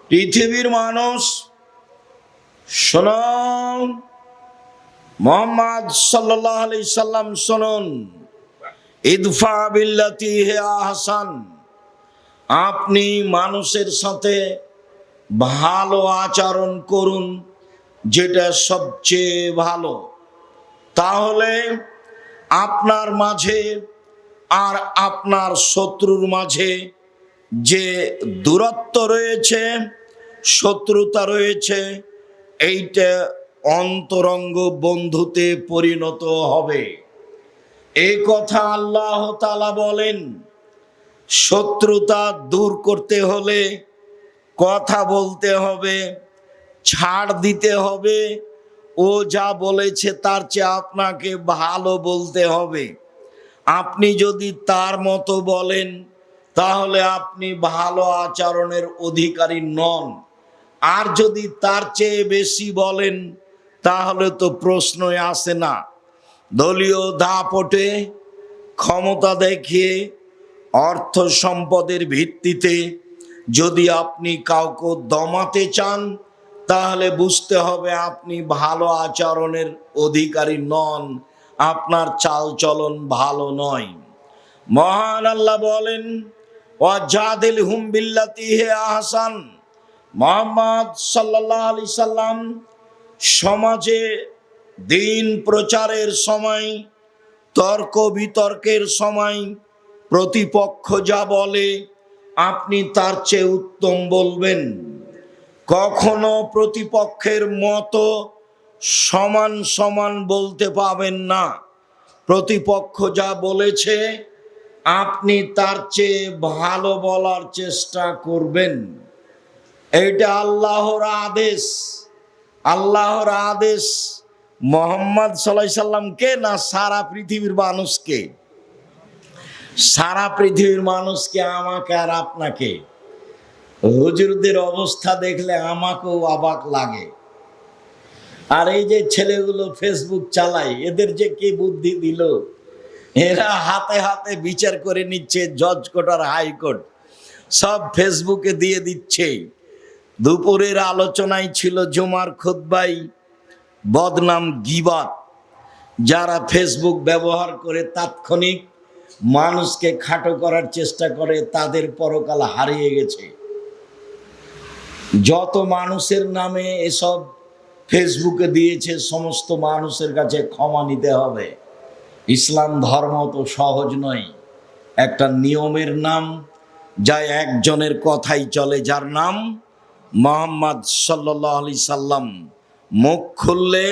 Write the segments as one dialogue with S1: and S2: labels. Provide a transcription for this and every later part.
S1: পৃথিবীর মানুষ শুনুন, মুহাম্মদ সাল্লাল্লাহু আলাইহি সাল্লাম শুনুন, ইদফা বিল্লাতি হি আহসান। আপনি মানুষের সাথে ভালো আচরণ করুন, যেটা সবচেয়ে ভালো। তাহলে আপনার মাঝে আর আপনার শত্রুর মাঝে যে দূরত্ব রয়েছে, শত্রুতা রয়েছে, এইটা অন্তরঙ্গ বন্ধুতে পরিণত হবে। এই কথা আল্লাহ তাআলা বলেন। শত্রুতা দূর করতে হলে কথা বলতে হবে, ছাড় দিতে হবে। ও যা বলেছে তার চেয়ে আপনাকে ভালো বলতে হবে। আপনি যদি তার মতো বলেন তাহলে আপনি ভালো আচরণের অধিকারী নন। আর যদি তার চেয়ে বেশি বলেন তাহলে তো প্রশ্নই আসে না। দলীয় দাপটে, ক্ষমতা দেখিয়ে, অর্থ সম্পদের ভিত্তিতে যদি আপনি কাউকে দমাতে চান তাহলে বুঝতে হবে আপনি ভালো আচরণের অধিকারী নন, আপনার চালচলন ভালো নয়। মহান আল্লাহ বলেন, ওয়াজাদিলহুম বিল্লাতি হি আহসান। মুহাম্মদ সাল্লাল্লাহু আলাইহি সাল্লাম সমাজে দিন প্রচারের সময়, তর্ক বিতর্কের সময় প্রতিপক্ষ যা বলে আপনি তার চেয়ে উত্তম বলবেন। কখনো প্রতিপক্ষের মতো সমান সমান বলতে পাবেন না। প্রতিপক্ষ যা বলেছে আপনি তার চেয়ে ভালো বলার চেষ্টা করবেন। এইটা আল্লাহর আদেশ। আল্লাহর আদেশ মুহাম্মদ সাল্লাল্লাহু আলাইহি সাল্লামকে না সারা পৃথিবীর মানুষকে? সারা পৃথিবীর মানুষকে, আমাকে আর আপনাকে। হুজুরদের অবস্থা দেখলে আমাকেও অবাক লাগে। আর এই যে ছেলেগুলো ফেসবুক চালায়, এদের যে কি বুদ্ধি দিল! এরা হাতে হাতে বিচার করে নিচ্ছে, জজ কোর্ট আর হাইকোর্ট সব ফেসবুকে দিয়ে দিচ্ছে। দুপুরের আলোচনায় ছিল জুমার খুতবায় বদনাম, গীবত। যারা ফেসবুক ব্যবহার করে তাৎক্ষণিক মানুষকে খাটো করার চেষ্টা করে তাদের পরকাল হারিয়ে গেছে। যত মানুষের নামে এসব ফেসবুকে দিয়েছে সমস্ত মানুষের কাছে ক্ষমা নিতে হবে। ইসলাম ধর্ম তো সহজ নয়। একটা নিয়মের নাম, যা একজনের কথাই চলে, যার নাম মুহাম্মদ সাল্লাল্লাহু আলাইহি সাল্লাম। মুখ খুললে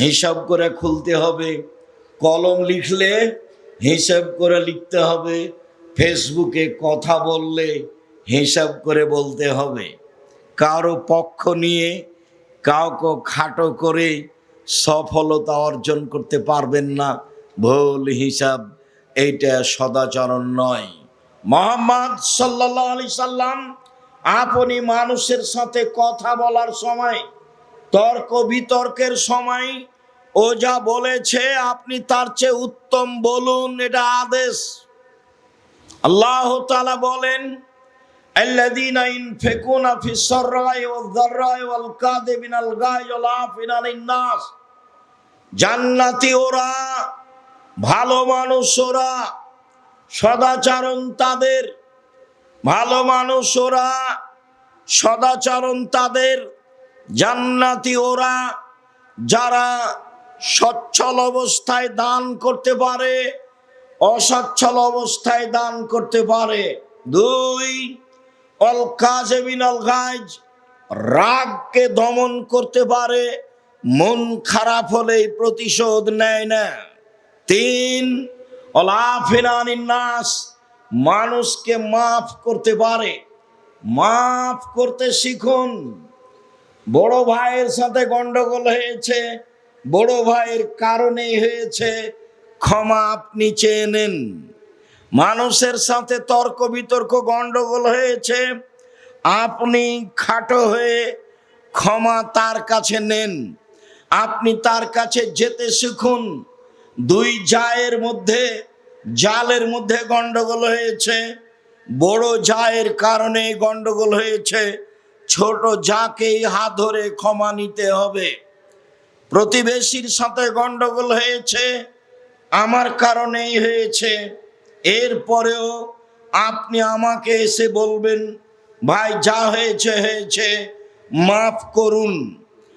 S1: হিসাব করে খুলতে হবে, কলম লিখলে হিসাব করে লিখতে হবে, ফেসবুকে কথা বললে হিসাব করে বলতে হবে। কারো পক্ষ নিয়ে কাউকে খাটো করে সফলতা অর্জন করতে পারবেন না। ভুল হিসাব, এইটা সদাচরণ নয়। মুহাম্মদ সাল্লাল্লাহু আলাইহি সাল্লাম আপনি মানুষের সাথে কথা বলার সময়, তর্ক বিতর্কের সময় ও যা বলেছে আপনি তার চেয়ে উত্তম বলুন, এটা আদেশ। আল্লাহ তাআলা বলেন, আল্লাযীনা ইনফিকুনা ফিস সাররাই ওয়াজ যাররাই ওয়াল কাযিমিনাল গায়জ ওয়াল আফিনা আনিন নাস। জান্নাতি ওরা, ভালো মানুষ ওরা, সদাচরণ তাদের। ভালো মানুষ ওরা, সদাচরণ তাদের। জান্নাতি ওরা যারা সচ্ছল অবস্থায় দান করতে পারে, অসচ্ছল অবস্থায় দান করতে পারে। 2, অল কাযিমিনাল গায়জ, রাগকে দমন করতে পারে, মন খারাপ হলেই প্রতিশোধ নেয় না। 3, অল আফিনা আনিন নাস, মানুষকে মাফ করতে পারে। মাফ করতে শিখুন। বড় ভাইয়ের সাথে গন্ডগোল হয়েছে, বড় ভাইয়ের কারণেই হয়েছে, ক্ষমা আপনি চেয়ে নেন। মানুষের সাথে তর্ক বিতর্ক গন্ডগোল হয়েছে, আপনি খাটো হয়ে ক্ষমা তার কাছে নেন। আপনি তার কাছে যেতে শিখুন। 2 জায়ের মধ্যে, জালের মধ্যে গন্ডগোল হয়েছে, বড় জায়ের কারণে গন্ডগোল হয়েছে, ছোট যাকেই হাত ধরে ক্ষমা নিতে হবে। প্রতিবেশীর সাথে গন্ডগোল হয়েছে, আমার কারণেই হয়েছে, এরপরেও আপনি আমাকে এসে বলবেন ভাই যা হয়েছে হয়েছে, মাফ করুন।